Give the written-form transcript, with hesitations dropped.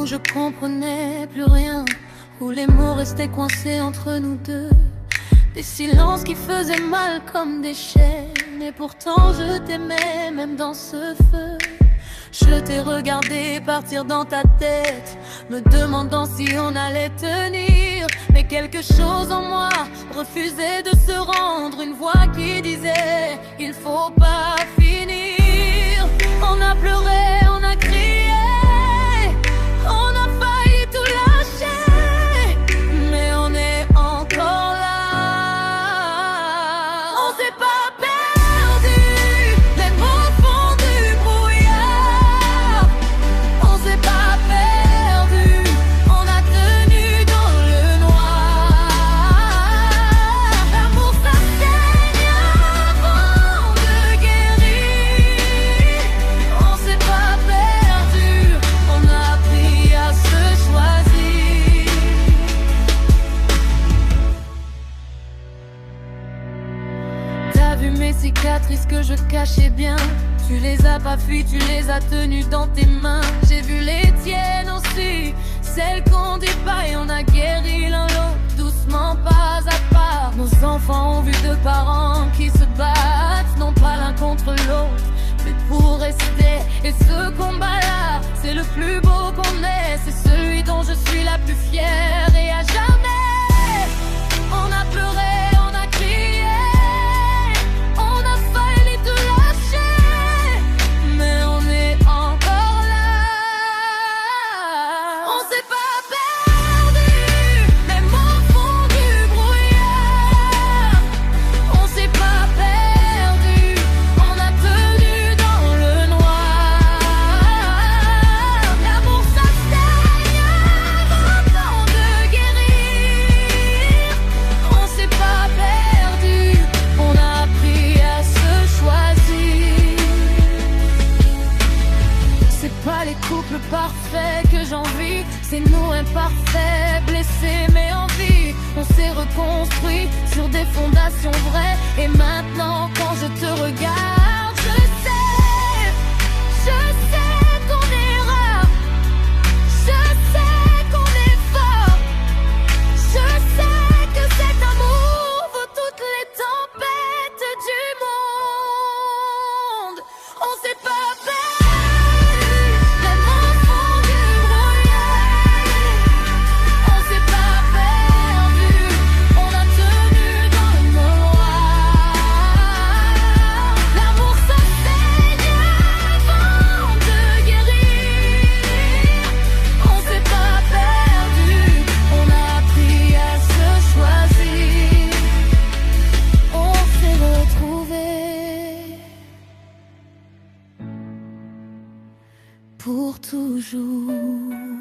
où je comprenais plus rien, où les mots restaient coincés entre nous deux. Des silences qui faisaient mal comme des chaînes, et pourtant je t'aimais même dans ce feu. Je t'ai regardé partir dans ta tête, me demandant si on allait tenir. Mais quelque chose en moi refusait de se rendre, une voix qui disait il faut pas finir. On a pleuré, on a crié, on a failli tout lâcher, mais on est encore là. On s'est pas perdu, même au fond du brouillard. On s'est pas perdu, on a tenu dans le noir. L'amour ça saigne avant de guérir. On s'est pas perdu, on a appris à se choisir. T'as vu mes cicatrices que je cachais bien, tu les as pas fuies, tu les as tenues dans tes mains. J'ai vu les tiennes aussi, celles qu'on dit pas, et on a guéri l'un l'autre, doucement pas à pas. Nos enfants ont vu deux parents qui se battent, non pas l'un contre l'autre, mais pour rester. Et ce combat-là, c'est le plus beau qu'on ait, c'est celui dont je suis la plus fière. Et à jamais, on a pleuré, on a crié, on a failli tout lâcher, mais on est encore là. On s'est pas perdu, même au fond du brouillard. On s'est pas perdu, on a tenu dans le noir. L'amour ça saigne avant de guérir. On s'est pas perdu, on a appris à se choisir. C'est pas les couples parfaits que j'envie, c'est nous imparfaits, blessés mais en vie. On s'est reconstruit sur des fondations vraies, et maintenant quand je te regarde, je sais qu'on est rare, je sais qu'on est fort, je sais que cet amour vaut toutes les tempêtes du monde. On s'est pas perdu, même au fond du brouillard. On s'est pas perdu, on a tenu dans le noir. L'amour ça saigne avant de guérir. On s'est pas perdu, on a appris à se choisir. On s'est retrouvés pour toujours.